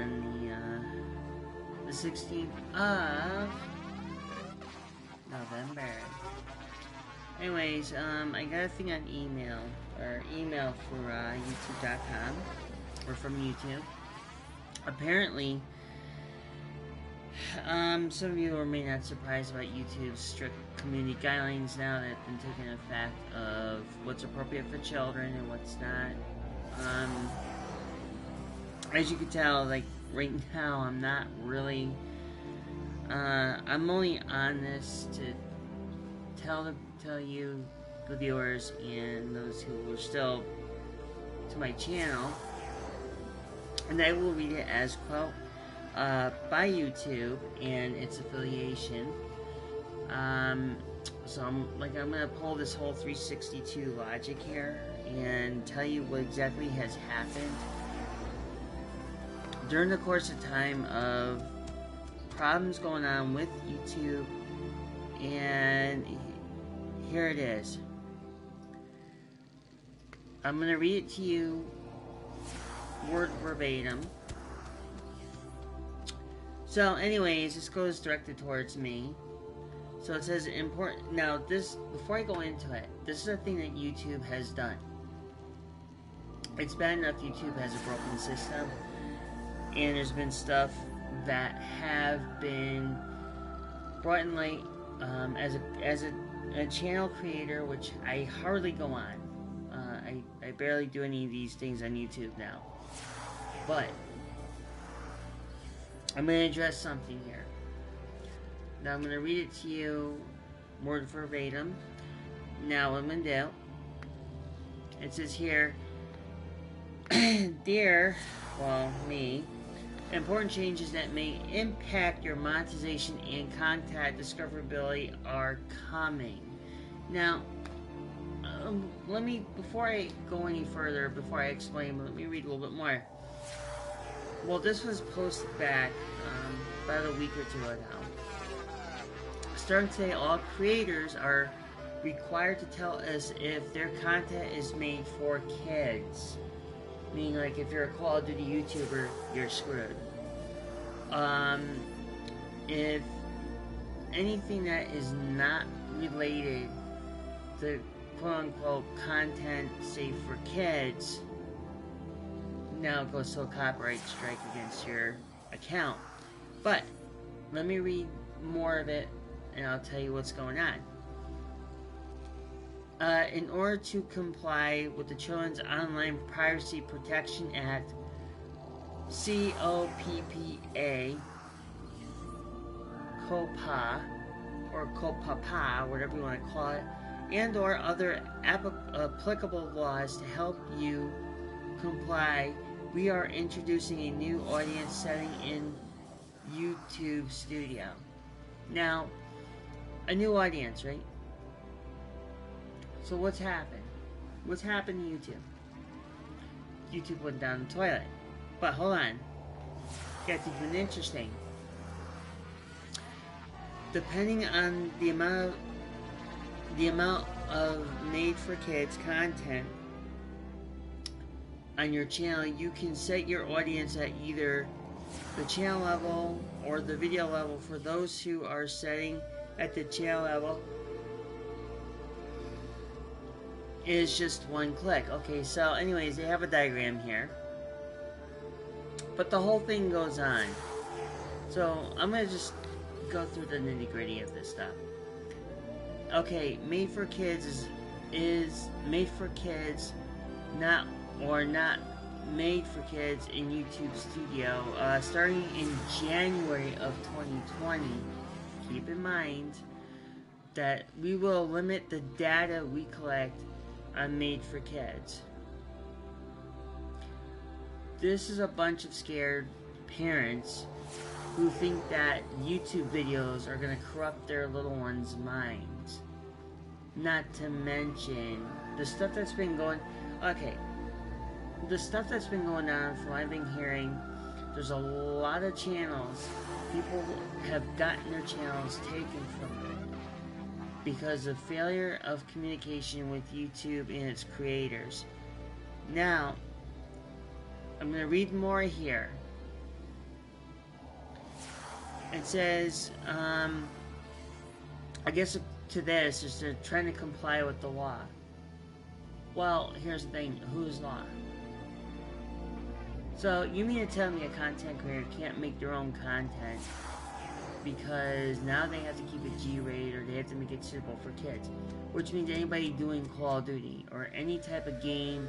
on the 16th of November. Anyways, I got a thing on email for YouTube.com, or from YouTube. Apparently, some of you are may not surprised about YouTube's strict community guidelines now that have been taken effect of what's appropriate for children and what's not. As you can tell, like right now, I'm not really. I'm only on this to tell you, the viewers, and those who are still to my channel, and I will read it as quote by YouTube and its affiliation. So I'm gonna pull this whole 362 logic here and tell you what exactly has happened during the course of time of problems going on with YouTube, and here it is. I'm going to read it to you word verbatim. So anyways, this goes directed towards me. So it says important. Now this, before I go into it, this is a thing that YouTube has done. It's bad enough YouTube has a broken system, and there's been stuff that have been brought in light as a channel creator, which I hardly go on. I barely do any of these things on YouTube now. But I'm going to address something here. Now I'm going to read it to you word verbatim. Now what I'm going to do, it says here, dear, well, me, important changes that may impact your monetization and content discoverability are coming. Now, let me, before I go any further, before I explain, let me read a little bit more. Well, this was posted back about a week or two ago. Starting today, all creators are required to tell us if their content is made for kids. Meaning, like, if you're a Call of Duty YouTuber, you're screwed. If anything that is not related to quote-unquote content safe for kids, now it goes to a copyright strike against your account. But let me read more of it, and I'll tell you what's going on. In order to comply with the Children's Online Privacy Protection Act, COPPA, COPPA, or COPPA, whatever you want to call it, and or other applicable laws to help you comply, we are introducing a new audience setting in YouTube Studio. Now, a new audience, right? So what's happened? What's happened to YouTube? YouTube went down the toilet. But hold on. Gets even interesting. Depending on the amount of made for kids content on your channel, you can set your audience at either the channel level or the video level. For those who are setting at the channel level, is just one click. Okay, so anyways, they have a diagram here, but the whole thing goes on. So I'm gonna just go through the nitty-gritty of this stuff. Okay, made for kids is made for kids, not made for kids in YouTube Studio, starting in January of 2020. Keep in mind that we will limit the data we collect on made for kids. This is a bunch of scared parents who think that YouTube videos are going to corrupt their little ones' minds. Not to mention the stuff that's been going... Okay, the stuff that's been going on, from what I've been hearing, there's a lot of channels, people have gotten their channels taken from them because of failure of communication with YouTube and its creators. Now, I'm going to read more here. It says, I guess to this is they're trying to comply with the law. Well, here's the thing, whose law? So, you mean to tell me a content creator can't make their own content because now they have to keep it G-rated or they have to make it suitable for kids? Which means anybody doing Call of Duty or any type of game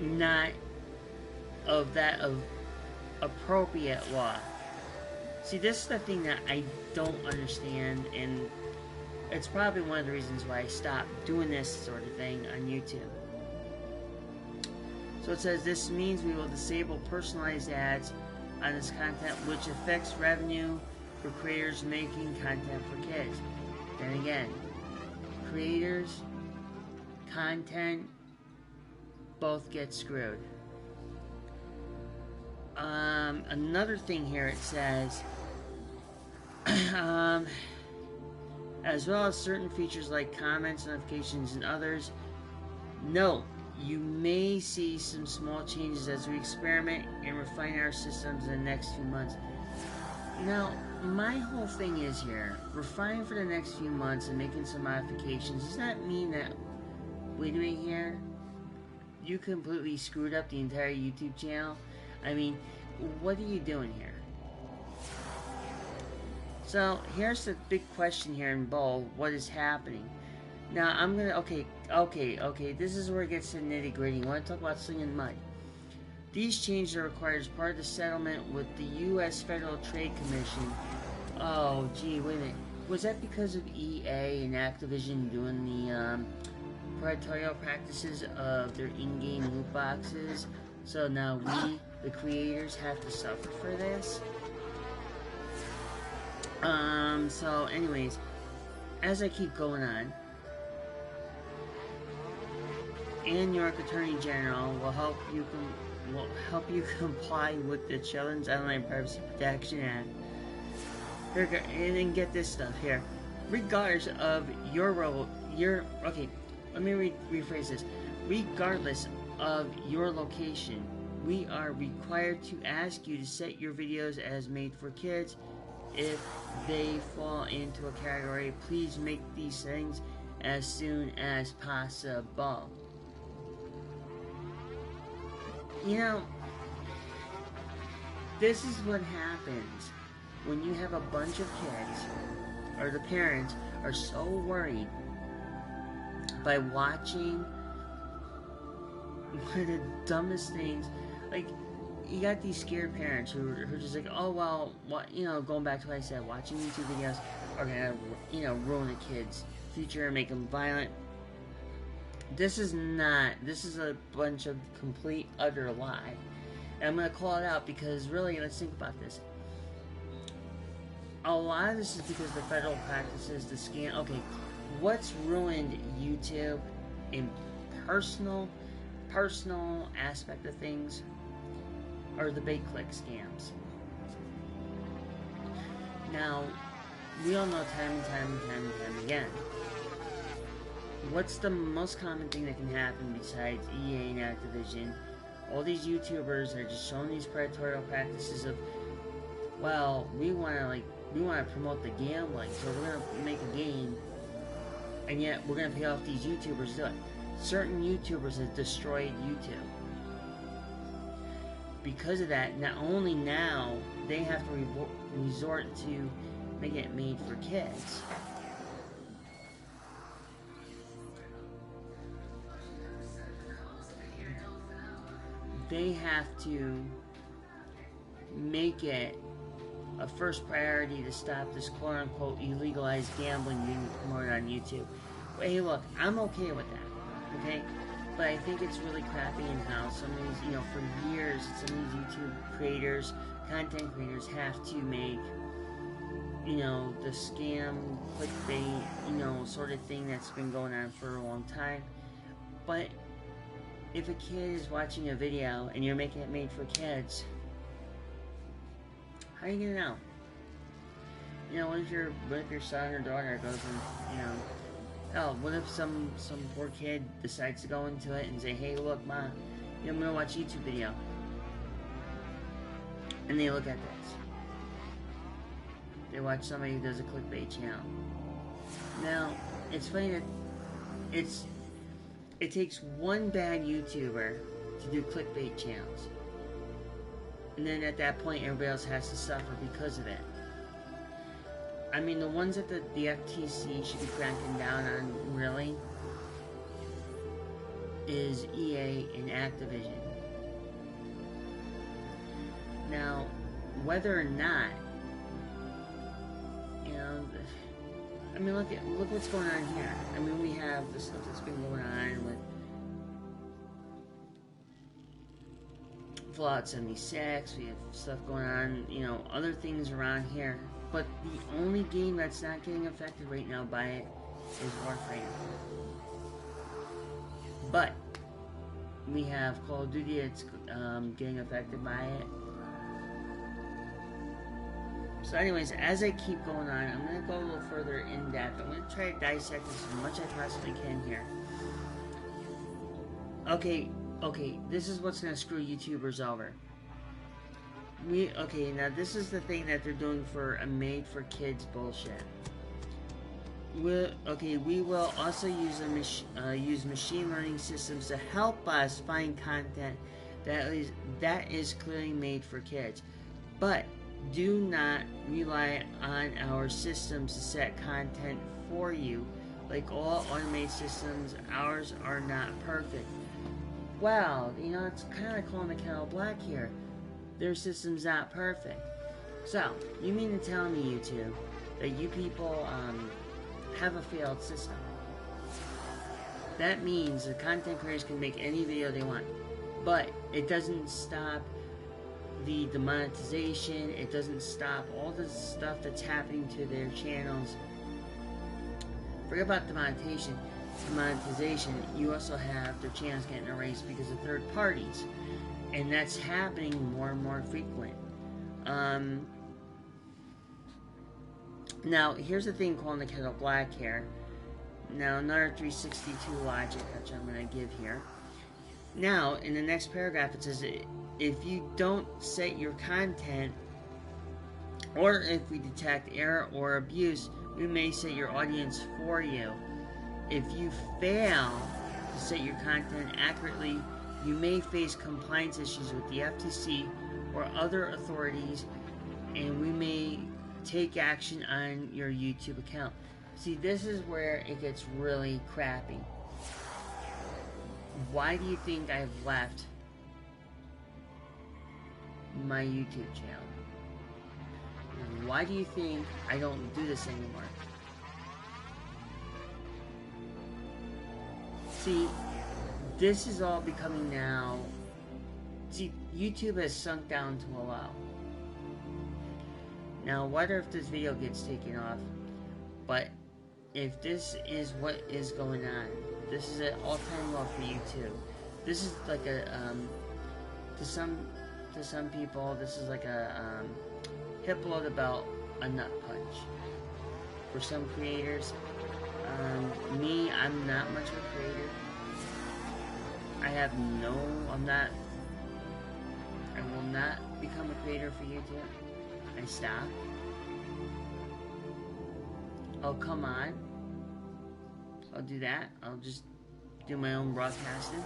not of appropriate law. See, this is the thing that I don't understand, and it's probably one of the reasons why I stopped doing this sort of thing on YouTube. So it says, this means we will disable personalized ads on this content, which affects revenue for creators making content for kids. Then again, creators, content, both get screwed. Another thing here, it says, as well as certain features like comments, notifications, and others. Note, you may see some small changes as we experiment and refine our systems in the next few months. Now, my whole thing is here, refining for the next few months and making some modifications. Does that mean that, wait a minute here, you completely screwed up the entire YouTube channel? I mean, what are you doing here? So, here's the big question here in bold. What is happening? Now, I'm gonna... Okay. This is where it gets to nitty-gritty. I want to talk about slinging mud. These changes are required as part of the settlement with the U.S. Federal Trade Commission. Oh, gee, wait a minute. Was that because of EA and Activision doing the predatory practices of their in-game loot boxes? So now we, the creators, have to suffer for this? So anyways, as I keep going on, and New York Attorney General will help you comply with the Children's Online Privacy Protection Act. And then get this stuff here. Regardless of okay, let me rephrase this. Regardless of your location, we are required to ask you to set your videos as made for kids. If they fall into a category, please make these settings as soon as possible. You know, this is what happens when you have a bunch of kids, or the parents are so worried by watching one of the dumbest things. Like, you got these scared parents who are just like, oh, well, what, you know, going back to what I said, watching YouTube videos are gonna, you know, ruin a kid's future and make them violent. This is a bunch of complete, utter lie. And I'm gonna call it out because really, let's think about this. A lot of this is because the federal practices, the scam. Okay, what's ruined YouTube in personal aspect of things are the bait click scams. Now, we all know time and time again. What's the most common thing that can happen besides EA and Activision? All these YouTubers are just showing these predatory practices of, well, we want to promote the gambling, so we're going to make a game, and yet we're going to pay off these YouTubers to do it. Certain YouTubers have destroyed YouTube. Because of that, not only now, they have to resort to making it made for kids. They have to make it a first priority to stop this quote-unquote illegalized gambling being promoted on YouTube. But hey, look, I'm okay with that, okay? But I think it's really crappy in how some of these, you know, for years, some of these YouTube creators, content creators have to make, you know, the scam, clickbait, you know, sort of thing that's been going on for a long time. But if a kid is watching a video and you're making it made for kids, how are you gonna know? You know, what if your son or daughter goes and, you know, oh, what if some poor kid decides to go into it and say, hey, look, Ma, you know, I'm gonna watch a YouTube video. And they look at this. they watch somebody who does a clickbait channel. Now, it's funny that it takes one bad YouTuber to do clickbait channels. And then at that point, everybody else has to suffer because of it. I mean, the ones that the FTC should be cracking down on, really, is EA and Activision. Now, whether or not, you know, I mean, look what's going on here. I mean, we have the stuff that's been going on with Fallout 76, we have stuff going on, you know, other things around here. But the only game that's not getting affected right now by it is Warframe. But we have Call of Duty that's getting affected by it. So anyways, as I keep going on, I'm going to go a little further in depth. I'm going to try to dissect this as much as I possibly can here. Okay, this is what's going to screw YouTubers over. Now this is the thing that they're doing for a made-for-kids bullshit. We will also use machine learning systems to help us find content that is clearly made for kids. But do not rely on our systems to set content for you. Like all automated systems, ours are not perfect. Well, you know, it's kind of like calling the kettle black here. Their system's not perfect. So, you mean to tell me, YouTube, that you people have a failed system? That means the content creators can make any video they want, but it doesn't stop the demonetization. It doesn't stop all the stuff that's happening to their channels. Forget about demonetization. You also have their channels getting erased because of third parties, and that's happening more and more frequent. Now, here's the thing calling the kettle black here. Now, another 362 logic, which I'm going to give here. Now, in the next paragraph, it says, if you don't set your content, or if we detect error or abuse, we may set your audience for you. If you fail to set your content accurately, you may face compliance issues with the FTC or other authorities, and we may take action on your YouTube account. See, this is where it gets really crappy. Why do you think I've left my YouTube channel? Why do you think I don't do this anymore? See, this is all becoming now... See, YouTube has sunk down to a low. Now, whether if this video gets taken off, but if this is what is going on, this is an all-time low for YouTube. This is like a, to some people, this is like a, hit below the belt, a nut punch. For some creators, me, I'm not much of a creator. I will not become a creator for YouTube. I stopped. Oh, come on. I'll do that. I'll just do my own broadcasting.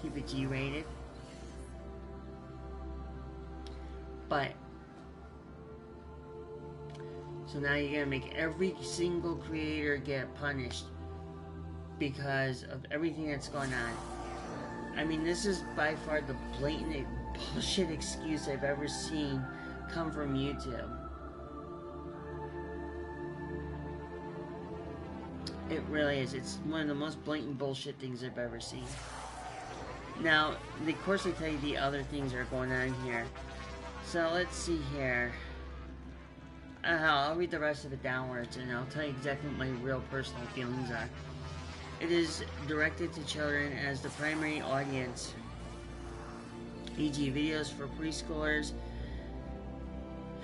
Keep it G-rated. But, so now you're gonna make every single creator get punished because of everything that's going on. I mean, this is by far the blatant bullshit excuse I've ever seen come from YouTube. It really is. It's one of the most blatant bullshit things I've ever seen. Now, of course, they tell you the other things that are going on here. So let's see here. I'll read the rest of it downwards, and I'll tell you exactly what my real personal feelings are. It is directed to children as the primary audience, e.g. videos for preschoolers.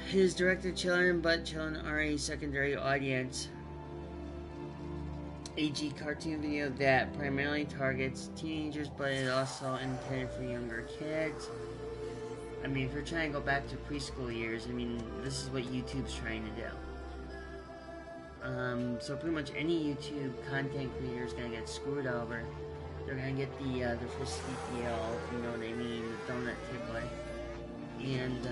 It is directed to children, but children are a secondary audience, e.g. cartoon video that primarily targets teenagers, but it also intended for younger kids. I mean, if you're trying to go back to preschool years, I mean, this is what YouTube's trying to do. So pretty much any YouTube content creator is gonna get screwed over. They're gonna get the first deal, if you know what I mean, the donut tickler. And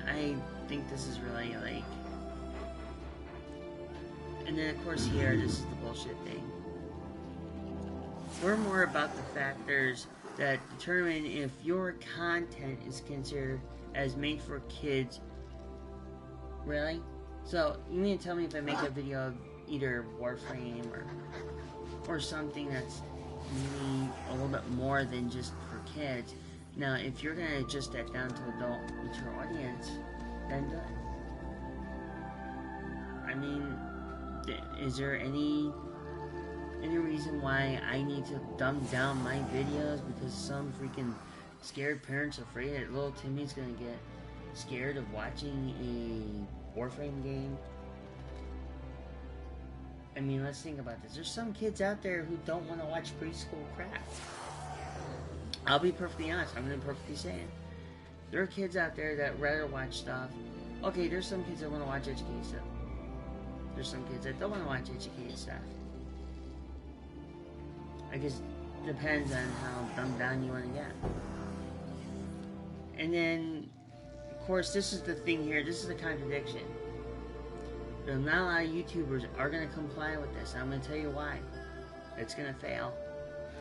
I think this is really like. And then of course here, this is the bullshit thing. We're more about the factors that determine if your content is considered as made for kids. Really? So, you mean to tell me if I make a video of either Warframe or something that's maybe a little bit more than just for kids. Now, if you're gonna adjust that down to adult mature audience, then good. I mean, is there any reason why I need to dumb down my videos because some freaking scared parent's afraid that little Timmy's gonna get scared of watching a Warframe game? I mean, let's think about this. There's some kids out there who don't want to watch preschool crap. I'll be perfectly honest. I'm going to perfectly say it. There are kids out there that rather watch stuff. Okay, there's some kids that want to watch educated stuff. There's some kids that don't want to watch educated stuff. I guess it depends on how dumbed down you want to get. And then, of course, this is the thing here. This is a contradiction. Not a lot of YouTubers are going to comply with this. I'm going to tell you why. It's going to fail.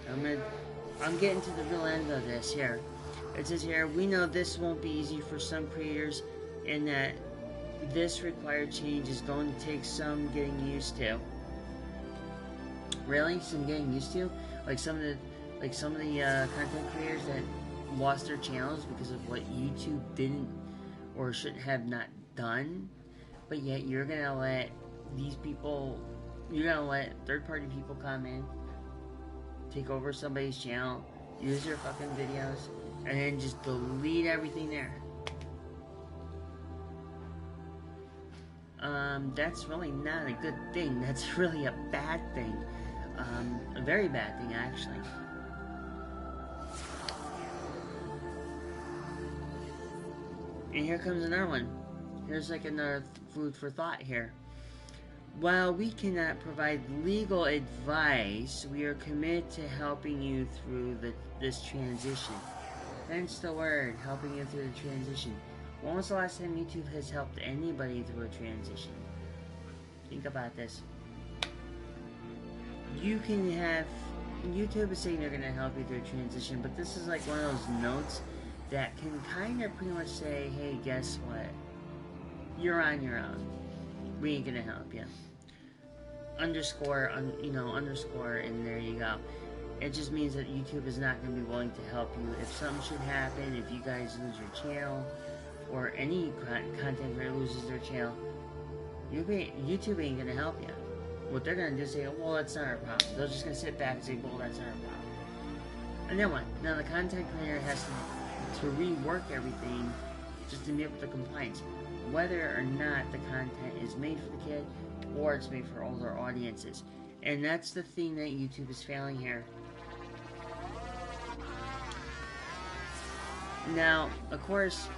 I'm getting to the real end of this here. It says here, we know this won't be easy for some creators and that this required change is going to take some getting used to. Really? Some getting used to? Like some of the content creators that lost their channels because of what YouTube didn't or should have not done. But yet you're gonna let these people, you're gonna let third-party people come in, take over somebody's channel, use their fucking videos, and then just delete everything there. That's really not a good thing. That's really a bad thing. A very bad thing, actually. And here comes another one. Here's like another food for thought here. While we cannot provide legal advice, we are committed to helping you through this transition. Hence the word, helping you through the transition. When was the last time YouTube has helped anybody through a transition? Think about this. You can have... YouTube is saying they're going to help you through a transition, but this is like one of those notes that can kind of pretty much say, hey, guess what? You're on your own. We ain't gonna help you. Underscore, and there you go. It just means that YouTube is not gonna be willing to help you. If something should happen, if you guys lose your channel, or any content creator loses their channel, YouTube ain't gonna help you. What they're gonna do is say, well, that's not our problem. They're just gonna sit back and say, well, that's not our problem. And then what? Now the content creator has to rework everything just to meet up with the compliance. Whether or not the content is made for the kid or it's made for older audiences. And that's the thing that YouTube is failing here. Now, of course,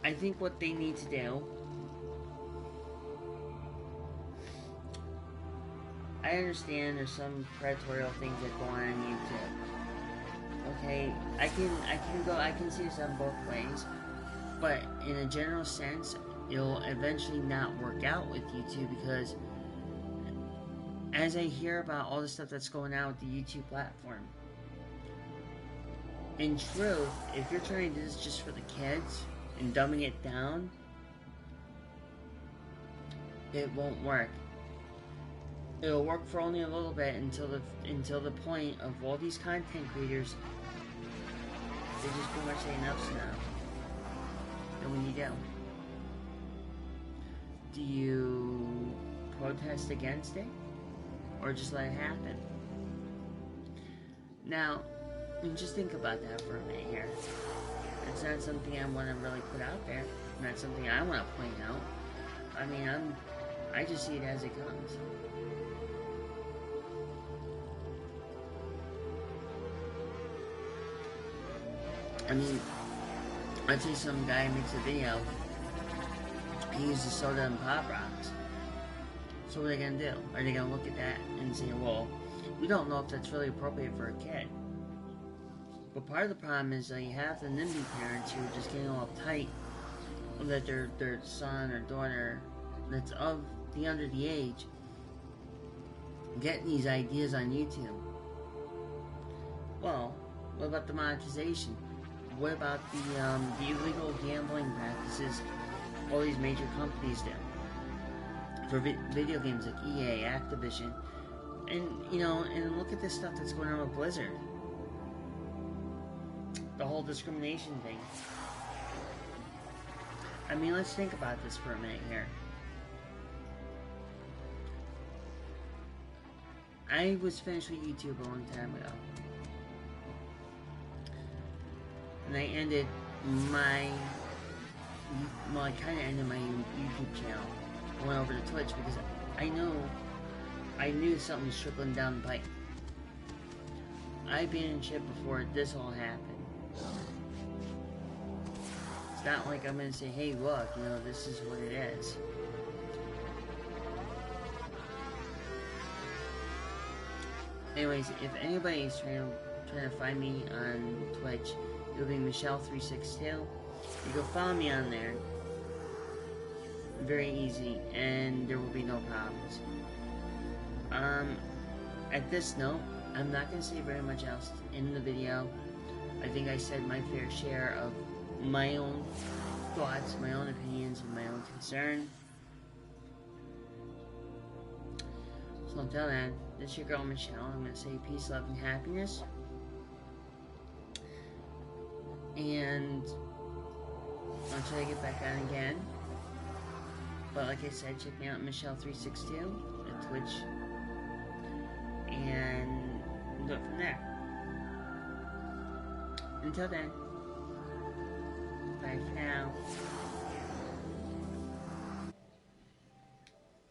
I think what they need to do, I understand there's some predatory things that go on YouTube. Okay, I can see this on both ways. But in a general sense, it'll eventually not work out with YouTube because as I hear about all the stuff that's going on with the YouTube platform, in truth, if you're trying to do this just for the kids and dumbing it down, it won't work. It'll work for only a little bit until the point of all these content creators, they just pretty much say enough's enough. And when you do, do you protest against it or just let it happen? Now, just think about that for a minute here. It's not something I want to really put out there. Not something I want to point out. I mean, I just see it as it comes. I mean, let's say some guy makes a video, he uses soda and Pop Rocks. So what are they gonna do? Are they gonna look at that and say, well, we don't know if that's really appropriate for a kid? But part of the problem is that you have the NIMBY parents who are just getting all uptight that their son or daughter that's of the under the age getting these ideas on YouTube. Well, what about the monetization? What about the illegal gambling practices all these major companies do for video games like EA, Activision, and and look at this stuff that's going on with Blizzard. The whole discrimination thing. I mean, let's think about this for a minute here. I was finished with YouTube a long time ago. And I ended my... Well, I kind of ended my YouTube channel. I went over to Twitch because I knew something was trickling down the pipe. I've been in shit before this all happened. It's not like I'm gonna say, hey, look, this is what it is. Anyways, if anybody's trying to find me on Twitch, it'll be Michelle362. You go follow me on there. Very easy, and there will be no problems. At this note, I'm not going to say very much else in the video. I think I said my fair share of my own thoughts, my own opinions, and my own concern. So until then, this is your girl Michelle. I'm going to say peace, love, and happiness. And I'll try to get back on again. But like I said, check me out Michelle362 at Twitch. And we'll do it from there. Until then, bye for now.